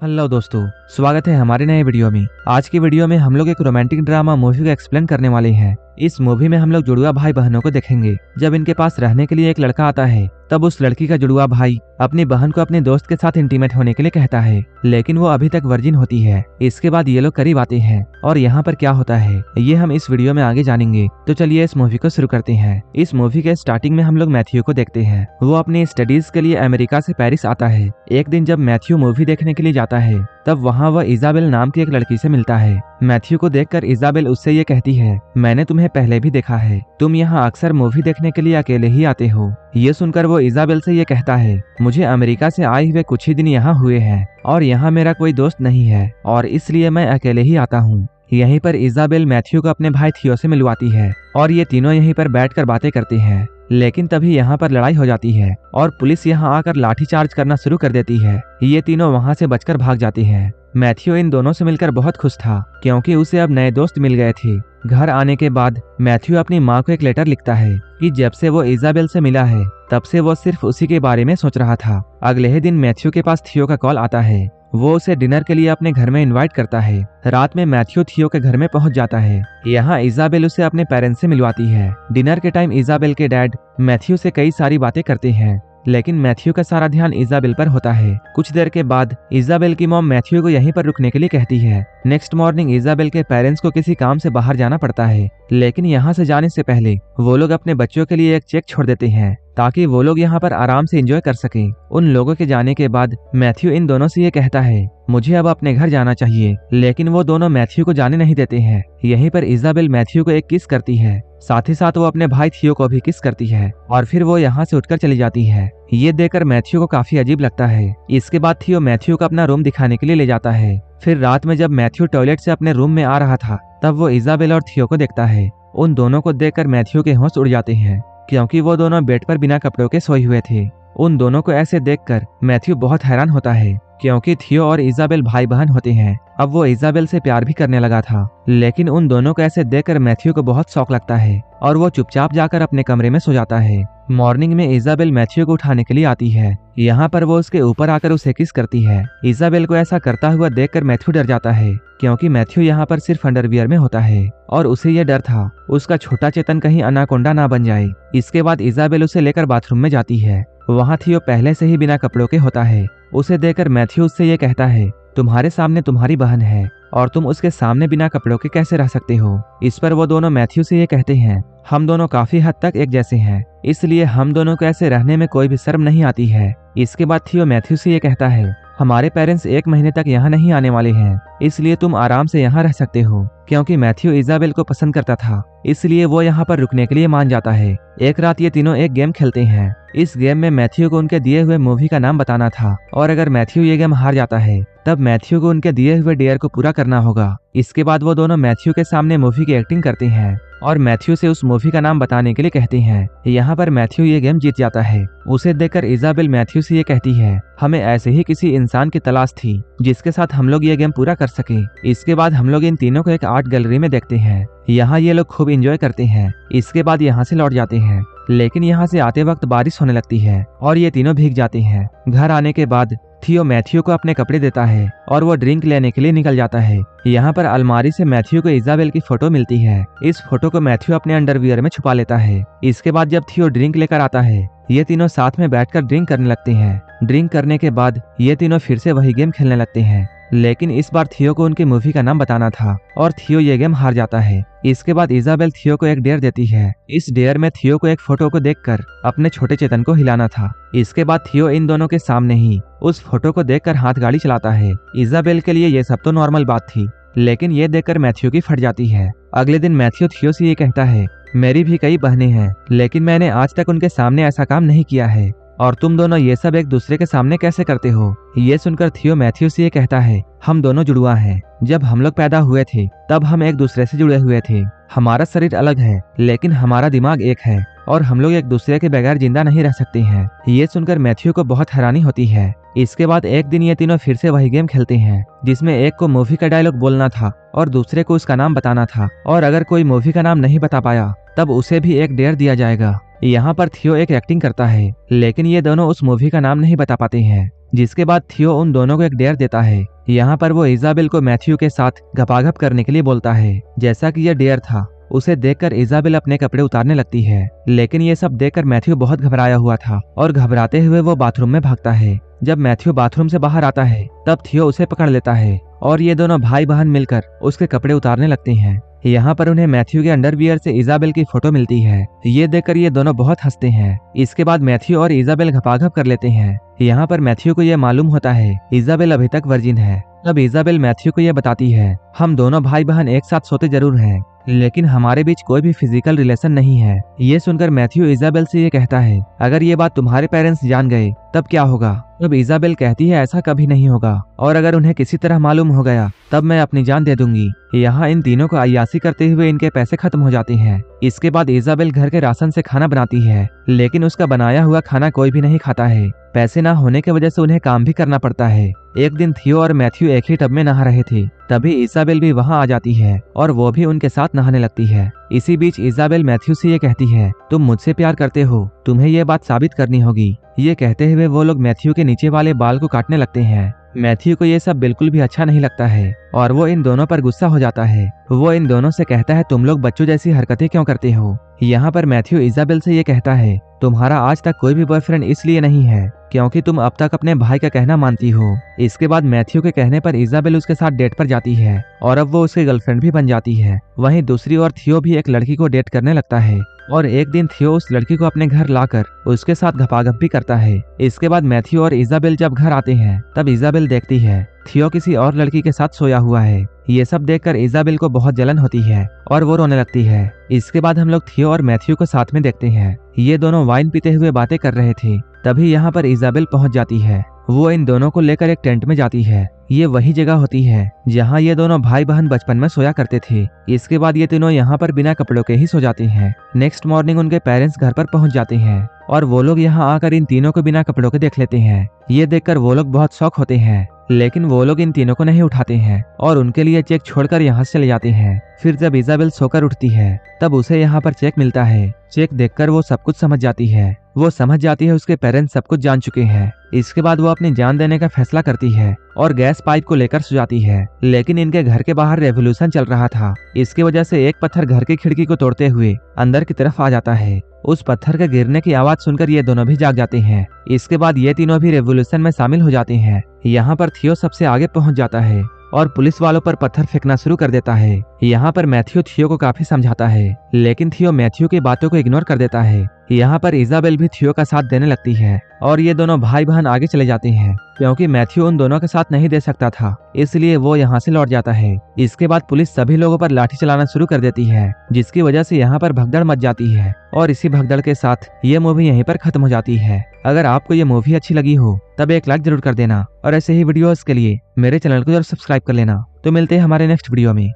Hello दोस्तों, स्वागत है हमारे नए वीडियो में। आज की वीडियो में हम लोग एक रोमांटिक ड्रामा मूवी को एक्सप्लेन करने वाले हैं। इस मूवी में हम लोग जुड़वा भाई बहनों को देखेंगे। जब इनके पास रहने के लिए एक लड़का आता है, तब उस लड़की का जुड़वा भाई अपनी बहन को अपने दोस्त के साथ इंटीमेट होने के लिए कहता है, लेकिन वो अभी तक वर्जिन होती है। इसके बाद ये लोग करीब आते हैं और यहाँ पर क्या होता है ये हम इस वीडियो में आगे जानेंगे। तो चलिए इस मूवी को शुरू करते हैं। इस मूवी के स्टार्टिंग में हम लोग मैथ्यू को देखते हैं। वो अपनी स्टडीज के लिए अमेरिका से पेरिस आता है। एक दिन जब मैथ्यू मूवी देखने के लिए जाता है, तब वहाँ वह इजाबेल नाम की एक लड़की से मिलता है। मैथ्यू को देखकर इजाबेल उससे ये कहती है, मैंने तुम्हें पहले भी देखा है, तुम यहाँ अक्सर मूवी देखने के लिए अकेले ही आते हो। ये सुनकर वो इजाबेल से ये कहता है, मुझे अमेरिका से आए हुए कुछ ही दिन यहाँ हुए हैं और यहाँ मेरा कोई दोस्त नहीं है और इसलिए मैं अकेले ही आता हूँ। यहीं पर इजाबेल मैथ्यू को अपने भाई थियो से मिलवाती है और ये तीनों यहीं पर बैठकर बातें करते हैं। लेकिन तभी यहाँ पर लड़ाई हो जाती है और पुलिस यहाँ आकर लाठीचार्ज करना शुरू कर देती है। ये तीनों वहाँ से बचकर भाग जाते हैं। मैथ्यू इन दोनों से मिलकर बहुत खुश था क्योंकि उसे अब नए दोस्त मिल गए थे। घर आने के बाद मैथ्यू अपनी माँ को एक लेटर लिखता है कि जब से वो इजाबेल से मिला है, तब से वो सिर्फ उसी के बारे में सोच रहा था। अगले ही दिन मैथ्यू के पास थियो का कॉल आता है। वो उसे डिनर के लिए अपने घर में इनवाइट करता है। रात में मैथ्यू थियो के घर में पहुंच जाता है। यहाँ इजाबेल उसे अपने पेरेंट्स से मिलवाती है। डिनर के टाइम इजाबेल के डैड मैथ्यू से कई सारी बातें करते हैं, लेकिन मैथ्यू का सारा ध्यान इजाबेल पर होता है। कुछ देर के बाद इजाबेल की मॉम मैथ्यू को यहीं पर रुकने के लिए कहती है। नेक्स्ट मॉर्निंग इजाबेल के पेरेंट्स को किसी काम से बाहर जाना पड़ता है, लेकिन यहाँ से जाने से पहले वो लोग अपने बच्चों के लिए एक चेक छोड़ देते हैं ताकि वो लोग यहाँ पर आराम से एंजॉय कर सकें। उन लोगों के जाने के बाद मैथ्यू इन दोनों से ये कहता है, मुझे अब अपने घर जाना चाहिए, लेकिन वो दोनों मैथ्यू को जाने नहीं देते हैं। यहीं पर इजाबेल मैथ्यू को एक किस करती है, साथ ही साथ वो अपने भाई थियो को भी किस करती है और फिर वो यहाँ से उठकर चली जाती है। ये देखकर मैथ्यू को काफी अजीब लगता है। इसके बाद थियो मैथ्यू को अपना रूम दिखाने के लिए ले जाता है। फिर रात में जब मैथ्यू टॉयलेट से अपने रूम में आ रहा था, तब वो इजाबेल और थियो को देखता है। उन दोनों को देखकर मैथ्यू के होश उड़ जाते हैं क्योंकि वो दोनों बेड पर बिना कपड़ों के सोए हुए थे। उन दोनों को ऐसे देखकर मैथ्यू बहुत हैरान होता है क्योंकि थियो और इजाबेल भाई बहन होते हैं। अब वो इजाबेल से प्यार भी करने लगा था, लेकिन उन दोनों को ऐसे देखकर मैथ्यू को बहुत शौक लगता है और वो चुपचाप जाकर अपने कमरे में सो जाता है। मॉर्निंग में इजाबेल मैथ्यू को उठाने के लिए आती है। यहाँ पर वो उसके ऊपर आकर उसे किस करती है। इजाबेल को ऐसा करता हुआ देखकर मैथ्यू डर जाता है क्योंकि मैथ्यू यहाँ पर सिर्फ अंडरवियर में होता है और उसे यह डर था उसका छोटा चेतन कहीं अनाकोंडा ना बन जाए। इसके बाद इजाबेल उसे लेकर बाथरूम में जाती है। वहाँ थियो पहले से ही बिना कपड़ों के होता है। उसे देखकर मैथ्यू उससे ये कहता है, तुम्हारे सामने तुम्हारी बहन है और तुम उसके सामने बिना कपड़ों के कैसे रह सकते हो। इस पर वो दोनों मैथ्यू से ये कहते हैं, हम दोनों काफी हद तक एक जैसे हैं, इसलिए हम दोनों को ऐसे रहने में कोई भी शर्म नहीं आती है। इसके बाद थियो मैथ्यू से ये कहता है, हमारे पेरेंट्स 1 महीने तक यहाँ नहीं आने वाले हैं, इसलिए तुम आराम से यहाँ रह सकते हो। क्योंकि मैथ्यू इजाबेल को पसंद करता था, इसलिए वो यहाँ पर रुकने के लिए मान जाता है। एक रात ये तीनों एक गेम खेलते हैं। इस गेम में मैथ्यू को उनके दिए हुए मूवी का नाम बताना था और अगर मैथ्यू ये गेम हार जाता है, तब मैथ्यू को उनके दिए हुए डेयर को पूरा करना होगा। इसके बाद वो दोनों मैथ्यू के सामने मूवी की एक्टिंग करते हैं और मैथ्यू से उस मूवी का नाम बताने के लिए कहते हैं। यहाँ पर मैथ्यू ये गेम जीत जाता है। उसे देखकर इजाबेल मैथ्यू से ये कहती है, हमें ऐसे ही किसी इंसान की तलाश थी जिसके साथ हम लोग ये गेम पूरा कर सके। इसके बाद हम लोग इन तीनों को एक आर्ट गैलरी में देखते हैं। यहाँ ये लोग खूब एंजॉय करते हैं। इसके बाद यहाँ से लौट जाते हैं, लेकिन यहाँ से आते वक्त बारिश होने लगती है और ये तीनों भीग जाते हैं। घर आने के बाद थियो मैथ्यू को अपने कपड़े देता है और वो ड्रिंक लेने के लिए निकल जाता है। यहाँ पर अलमारी से मैथ्यू को इजाबेल की फोटो मिलती है। इस फोटो को मैथ्यू अपने अंडरवियर में छुपा लेता है। इसके बाद जब थियो ड्रिंक लेकर आता है, ये तीनों साथ में बैठकर ड्रिंक करने लगते हैं। ड्रिंक करने के बाद ये तीनों फिर से वही गेम खेलने लगते हैं, लेकिन इस बार थियो को उनकी मूवी का नाम बताना था और थियो ये गेम हार जाता है। इसके बाद इजाबेल थियो को एक डेयर देती है। इस डेयर में थियो को एक फोटो को देखकर अपने छोटे चेतन को हिलाना था। इसके बाद थियो इन दोनों के सामने ही उस फोटो को देखकर हाथ गाड़ी चलाता है। इजाबेल के लिए ये सब तो नॉर्मल बात थी, लेकिन ये देखकर मैथ्यू की फट जाती है। अगले दिन मैथ्यू थियो से ये कहता है, मेरी भी कई बहनें हैं, लेकिन मैंने आज तक उनके सामने ऐसा काम नहीं किया है और तुम दोनों ये सब एक दूसरे के सामने कैसे करते हो। ये सुनकर थियो मैथ्यू से ये कहता है, हम दोनों जुड़वा हैं। जब हम लोग पैदा हुए थे, तब हम एक दूसरे से जुड़े हुए थे। हमारा शरीर अलग है, लेकिन हमारा दिमाग एक है और हम लोग एक दूसरे के बगैर जिंदा नहीं रह सकते हैं। ये सुनकर मैथ्यू को बहुत हैरानी होती है। इसके बाद एक दिन ये तीनों फिर से वही गेम खेलते हैं, जिसमें एक को मूवी का डायलॉग बोलना था और दूसरे को उसका नाम बताना था और अगर कोई मूवी का नाम नहीं बता पाया, तब उसे भी एक डेयर दिया जाएगा। यहाँ पर थियो एक एक्टिंग करता है, लेकिन ये दोनों उस मूवी का नाम नहीं बता पाते हैं। जिसके बाद थियो उन दोनों को एक डेयर देता है। यहाँ पर वो इजाबेल को मैथ्यू के साथ घपाघप करने के लिए बोलता है। जैसा कि यह डेयर था, उसे देखकर इजाबेल अपने कपड़े उतारने लगती है, लेकिन ये सब देखकर मैथ्यू बहुत घबराया हुआ था और घबराते हुए वो बाथरूम में भागता है। जब मैथ्यू बाथरूम से बाहर आता है तब थियो उसे पकड़ लेता है और ये दोनों भाई बहन मिलकर उसके कपड़े उतारने लगते हैं। यहाँ पर उन्हें मैथ्यू के अंडरवियर से इजाबेल की फोटो मिलती है। ये देखकर ये दोनों बहुत हंसते हैं। इसके बाद मैथ्यू और इजाबेल घपाघप कर लेते हैं। यहाँ पर मैथ्यू को यह मालूम होता है इजाबेल अभी तक वर्जिन है। तब इजाबेल मैथ्यू को यह बताती है, हम दोनों भाई बहन एक साथ सोते जरूर हैं, लेकिन हमारे बीच कोई भी फिजिकल रिलेशन नहीं है। ये सुनकर मैथ्यू इजाबेल से ये कहता है, अगर ये बात तुम्हारे पेरेंट्स जान गए तब क्या होगा? तब इजाबेल कहती है, ऐसा कभी नहीं होगा, और अगर उन्हें किसी तरह मालूम हो गया तब मैं अपनी जान दे दूंगी। यहाँ इन तीनों को अय्यासी करते हुए इनके पैसे खत्म हो जाते हैं। इसके बाद इजाबेल घर के राशन से खाना बनाती है, लेकिन उसका बनाया हुआ खाना कोई भी नहीं खाता है। पैसे ना होने की वजह से उन्हें काम भी करना पड़ता है। एक दिन थियो और मैथ्यू एक ही टब में नहा रहे थे, तभी इजाबेल भी वहां आ जाती है और वो भी उनके साथ नहाने लगती है। इसी बीच इजाबेल मैथ्यू से ये कहती है, तुम मुझसे प्यार करते हो, तुम्हें ये बात साबित करनी होगी। ये कहते हुए वो लोग मैथ्यू के नीचे वाले बाल को काटने लगते हैं। मैथ्यू को ये सब बिल्कुल भी अच्छा नहीं लगता है और वो इन दोनों पर गुस्सा हो जाता है। वो इन दोनों से कहता है, तुम लोग बच्चों जैसी हरकतें क्यों करते हो? यहाँ पर मैथ्यू इजाबेल से ये कहता है, तुम्हारा आज तक कोई भी बॉयफ्रेंड इसलिए नहीं है क्योंकि तुम अब तक अपने भाई का कहना मानती हो। इसके बाद मैथ्यू के कहने पर इजाबेल उसके साथ डेट पर जाती है और अब वो उसकी गर्लफ्रेंड भी बन जाती है। वहीं दूसरी ओर थियो भी एक लड़की को डेट करने लगता है और एक दिन थियो उस लड़की को अपने घर लाकर उसके साथ घपाघप भी करता है। इसके बाद मैथ्यू और इजाबेल जब घर आते हैं तब इजाबेल देखती है थियो किसी और लड़की के साथ सोया हुआ है। ये सब देखकर इजाबेल को बहुत जलन होती है और वो रोने लगती है। इसके बाद हम लोग थियो और मैथ्यू को साथ में देखते हैं। ये दोनों वाइन पीते हुए बातें कर रहे थे। तभी यहाँ पर इजाबेल पहुंच जाती है। वो इन दोनों को लेकर एक टेंट में जाती है। ये वही जगह होती है जहाँ ये दोनों भाई बहन बचपन में सोया करते थे। इसके बाद ये तीनों यहाँ पर बिना कपड़ों के ही सो जाते हैं। नेक्स्ट मॉर्निंग उनके पेरेंट्स घर पर पहुंच जाते हैं और वो लोग यहाँ आकर इन तीनों को बिना कपड़ों के देख लेते हैं। ये देखकर वो लोग बहुत शॉक होते हैं, लेकिन वो लोग इन तीनों को नहीं उठाते हैं और उनके लिए चेक छोड़कर यहाँ से चले जाते हैं। फिर जब इजाबेल सोकर उठती है तब उसे यहाँ पर चेक मिलता है। चेक देखकर वो सब कुछ समझ जाती है। वो समझ जाती है उसके पेरेंट्स सब कुछ जान चुके हैं। इसके बाद वो अपनी जान देने का फैसला करती है और गैस पाइप को लेकर सो जाती है। लेकिन इनके घर के बाहर रेवोल्यूशन चल रहा था। इसकी वजह से एक पत्थर घर की खिड़की को तोड़ते हुए अंदर की तरफ आ जाता है। उस पत्थर के गिरने की आवाज सुनकर ये दोनों भी जाग जाते हैं। इसके बाद ये तीनों भी रेवोल्यूशन में शामिल हो जाते हैं। यहाँ पर थियो सबसे आगे पहुंच जाता है और पुलिस वालों पर पत्थर फेंकना शुरू कर देता है। यहाँ पर मैथ्यू थियो को काफी समझाता है, लेकिन थियो मैथ्यू की बातों को इग्नोर कर देता है। यहाँ पर इजाबेल भी थियो का साथ देने लगती है और ये दोनों भाई बहन आगे चले जाते हैं क्योंकि मैथ्यू उन दोनों के साथ नहीं दे सकता था, इसलिए वो यहाँ से लौट जाता है। इसके बाद पुलिस सभी लोगों पर लाठी चलाना शुरू कर देती है, जिसकी वजह से यहाँ पर भगदड़ मच जाती है और इसी भगदड़ के साथ ये मूवी यहीं पर खत्म हो जाती है। अगर आपको ये मूवी अच्छी लगी हो तब एक लाइक जरूर कर देना और ऐसे ही वीडियोस के लिए मेरे चैनल को जरूर सब्सक्राइब कर लेना। तो मिलते हैं हमारे नेक्स्ट वीडियो में।